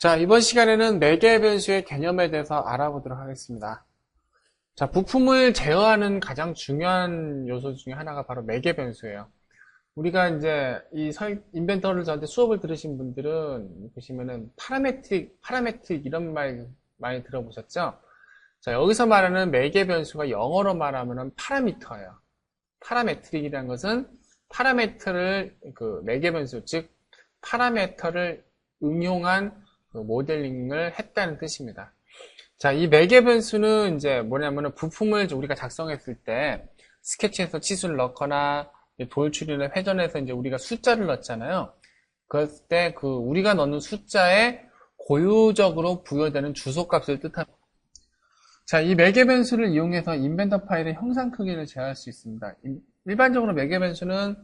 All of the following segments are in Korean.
자, 이번 시간에는 매개 변수의 개념에 대해서 알아보도록 하겠습니다. 자, 부품을 제어하는 가장 중요한 요소 중에 하나가 바로 매개 변수예요. 우리가 이제 인벤터를 저한테 수업을 들으신 분들은 보시면은 파라메트릭 이런 말 많이 들어보셨죠? 자, 여기서 말하는 매개 변수가 영어로 말하면은 파라미터예요. 파라메트릭이라는 것은 파라메터를 매개 변수, 즉 파라메터를 응용한 모델링을 했다는 뜻입니다. 자, 이 매개 변수는 이제 뭐냐면은 부품을 우리가 작성했을 때 스케치에서 치수를 넣거나 돌출이나 회전해서 이제 우리가 숫자를 넣잖아요. 그럴 때 우리가 넣는 숫자에 고유적으로 부여되는 주소값을 뜻합니다. 자, 이 매개 변수를 이용해서 인벤터 파일의 형상 크기를 제어할 수 있습니다. 일반적으로 매개 변수는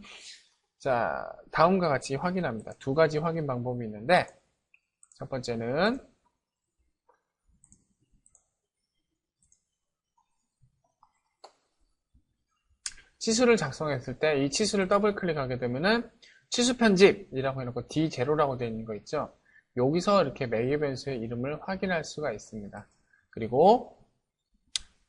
자, 다음과 같이 확인합니다. 두 가지 확인 방법이 있는데 첫 번째는 치수를 작성했을 때 이 치수를 더블 클릭하게 되면은 치수 편집이라고 해놓고 D0라고 되어 있는 거 있죠. 여기서 이렇게 매개 변수의 이름을 확인할 수가 있습니다. 그리고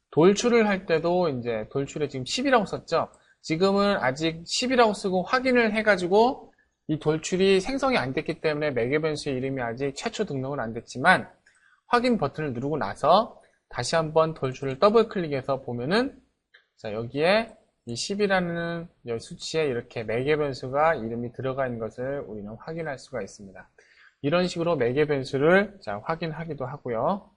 돌출을 할 때도 이제 돌출에 지금 10이라고 썼죠. 지금은 아직 10이라고 쓰고 확인을 해가지고 이 돌출이 생성이 안 됐기 때문에 매개 변수의 이름이 아직 최초 등록은 안 됐지만 확인 버튼을 누르고 나서 다시 한번 돌출을 더블 클릭해서 보면은 자, 여기에 이 10이라는 수치에 이렇게 매개 변수가 이름이 들어가 있는 것을 우리는 확인할 수가 있습니다. 이런 식으로 매개 변수를 자, 확인하기도 하고요.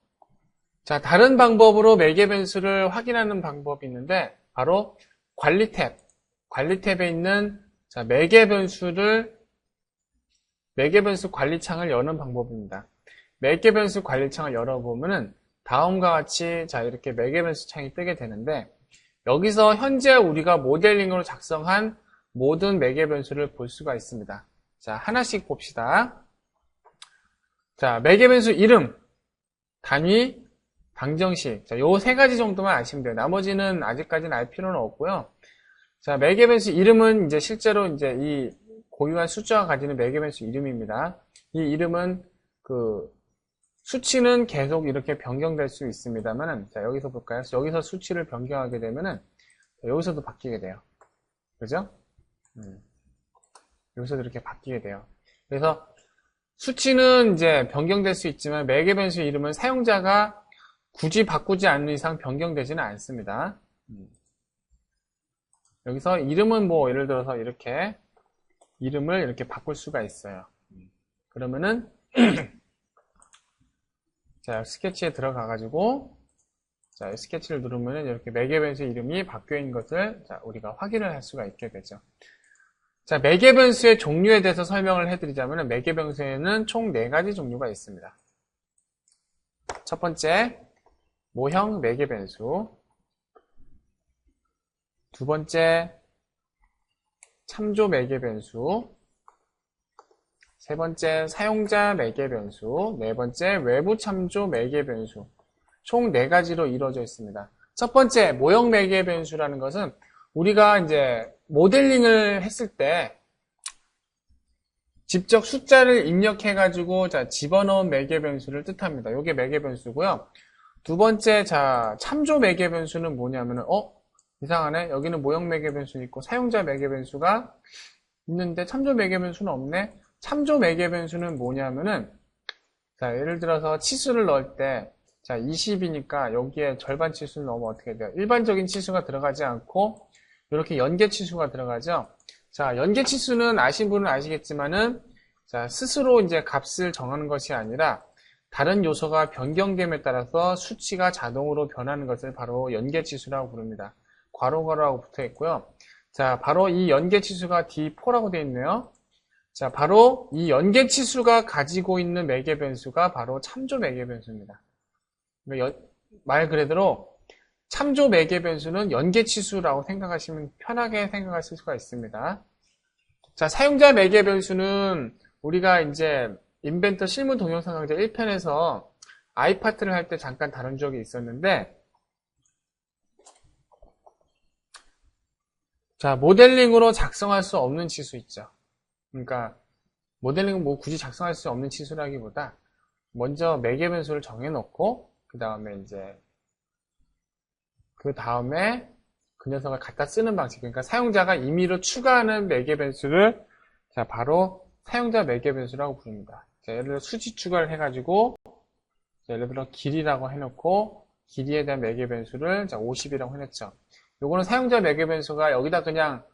자, 다른 방법으로 매개 변수를 확인하는 방법이 있는데 바로 관리 탭에 있는 자, 매개 변수 관리창을 여는 방법입니다. 매개 변수 관리창을 열어보면은 다음과 같이 자, 이렇게 매개 변수 창이 뜨게 되는데 여기서 현재 우리가 모델링으로 작성한 모든 매개 변수를 볼 수가 있습니다. 자, 하나씩 봅시다. 자, 매개 변수 이름, 단위, 방정식. 자, 요 세 가지 정도만 아시면 돼요. 나머지는 아직까지는 알 필요는 없고요. 자, 매개 변수 이름은 이제 실제로 이제 이 고유한 숫자가 가지는 매개 변수 이름입니다. 이 이름은 수치는 계속 이렇게 변경될 수 있습니다만은, 자, 여기서 볼까요? 여기서 수치를 변경하게 되면은, 여기서도 바뀌게 돼요. 그죠? 여기서도 이렇게 바뀌게 돼요. 그래서, 수치는 이제 변경될 수 있지만, 매개 변수의 이름은 사용자가 굳이 바꾸지 않는 이상 변경되지는 않습니다. 여기서 이름은 뭐, 예를 들어서 이렇게, 이름을 이렇게 바꿀 수가 있어요. 그러면은, 자, 스케치에 들어가가지고, 자, 스케치를 누르면 이렇게 매개 변수 이름이 바뀌어 있는 것을 자, 우리가 확인을 할 수가 있게 되죠. 자, 매개 변수의 종류에 대해서 설명을 해드리자면, 매개 변수에는 총 4가지 종류가 있습니다. 첫 번째, 모형 매개 변수. 두 번째, 참조 매개 변수. 세 번째, 사용자 매개 변수. 네 번째, 외부 참조 매개 변수. 총 4가지로 이루어져 있습니다. 첫 번째, 모형 매개 변수라는 것은 우리가 이제 모델링을 했을 때 직접 숫자를 입력해가지고 자, 집어넣은 매개 변수를 뜻합니다. 이게 매개 변수고요. 두 번째, 자, 참조 매개 변수는 뭐냐면은, 이상하네. 여기는 모형 매개 변수 있고 사용자 매개 변수가 있는데 참조 매개 변수는 없네. 참조 매개 변수는 뭐냐면은, 자, 예를 들어서 치수를 넣을 때, 자, 20이니까 여기에 절반 치수를 넣으면 어떻게 돼요? 일반적인 치수가 들어가지 않고, 이렇게 연계 치수가 들어가죠? 자, 연계 치수는 아신 분은 아시겠지만은, 자, 스스로 이제 값을 정하는 것이 아니라, 다른 요소가 변경됨에 따라서 수치가 자동으로 변하는 것을 바로 연계 치수라고 부릅니다. 괄호괄호라고 붙어 있고요. 자, 바로 이 연계 치수가 D4라고 되어 있네요. 자, 바로 이 연계 치수가 가지고 있는 매개 변수가 바로 참조 매개 변수입니다. 말 그대로 참조 매개 변수는 연계 치수라고 생각하시면 편하게 생각하실 수가 있습니다. 자, 사용자 매개 변수는 우리가 이제 인벤터 실무 동영상 강좌 1편에서 아이파트를 할 때 잠깐 다룬 적이 있었는데, 자, 모델링으로 작성할 수 없는 치수 있죠. 그러니까 모델링은 뭐 굳이 작성할 수 없는 치수라기보다 먼저 매개 변수를 정해놓고 그 다음에 그 녀석을 갖다 쓰는 방식. 그러니까 사용자가 임의로 추가하는 매개 변수를 자 바로 사용자 매개 변수라고 부릅니다. 자, 예를 들어 수지 추가를 해가지고 예를 들어 길이라고 해놓고 길이에 대한 매개 변수를 50이라고 해놨죠. 요거는 사용자 매개 변수가 여기다 그냥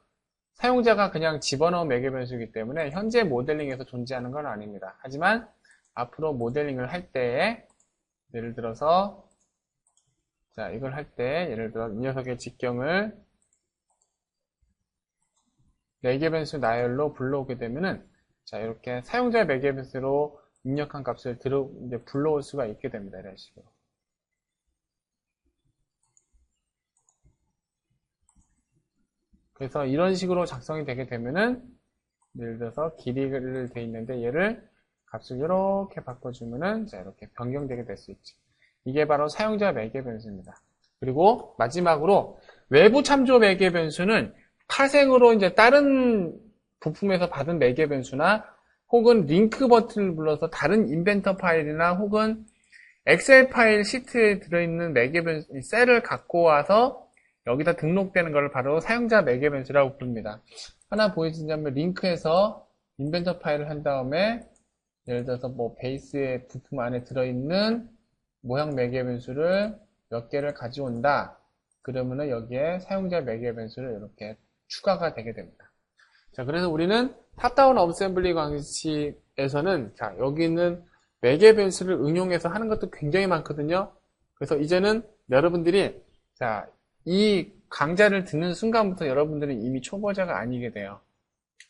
사용자가 그냥 집어넣은 매개 변수이기 때문에 현재 모델링에서 존재하는 건 아닙니다. 하지만 앞으로 모델링을 할 때 예를 들어서 자 이걸 할 때 예를 들어 이 녀석의 직경을 매개 변수 나열로 불러오게 되면은 자 이렇게 사용자 매개 변수로 입력한 값을 이제 불러올 수가 있게 됩니다. 이런 식으로. 그래서 이런 식으로 작성이 되게 되면은 예를 들어서 길이를 돼 있는데 얘를 값을 이렇게 바꿔주면은 자 이렇게 변경되게 될 수 있죠. 이게 바로 사용자 매개 변수입니다. 그리고 마지막으로 외부 참조 매개 변수는 파생으로 이제 다른 부품에서 받은 매개 변수나 혹은 링크 버튼을 불러서 다른 인벤터 파일이나 혹은 엑셀 파일 시트에 들어있는 매개 변수 셀을 갖고 와서 여기다 등록되는 것을 바로 사용자 매개 변수라고 부릅니다. 하나 보여주자면 링크에서 인벤터 파일을 한 다음에 예를 들어서 뭐 베이스의 부품 안에 들어있는 모형 매개 변수를 몇 개를 가져온다. 그러면은 여기에 사용자 매개 변수를 이렇게 추가가 되게 됩니다. 자, 그래서 우리는 탑다운 어셈블리 방식에서는 자, 여기 있는 매개 변수를 응용해서 하는 것도 굉장히 많거든요. 그래서 이제는 여러분들이 자, 이 강좌를 듣는 순간부터 여러분들은 이미 초보자가 아니게 돼요.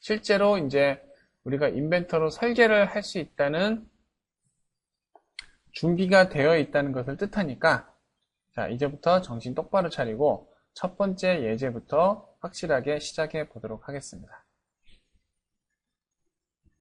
실제로 이제 우리가 인벤터로 설계를 할 수 있다는 준비가 되어 있다는 것을 뜻하니까 자, 이제부터 정신 똑바로 차리고 첫 번째 예제부터 확실하게 시작해 보도록 하겠습니다.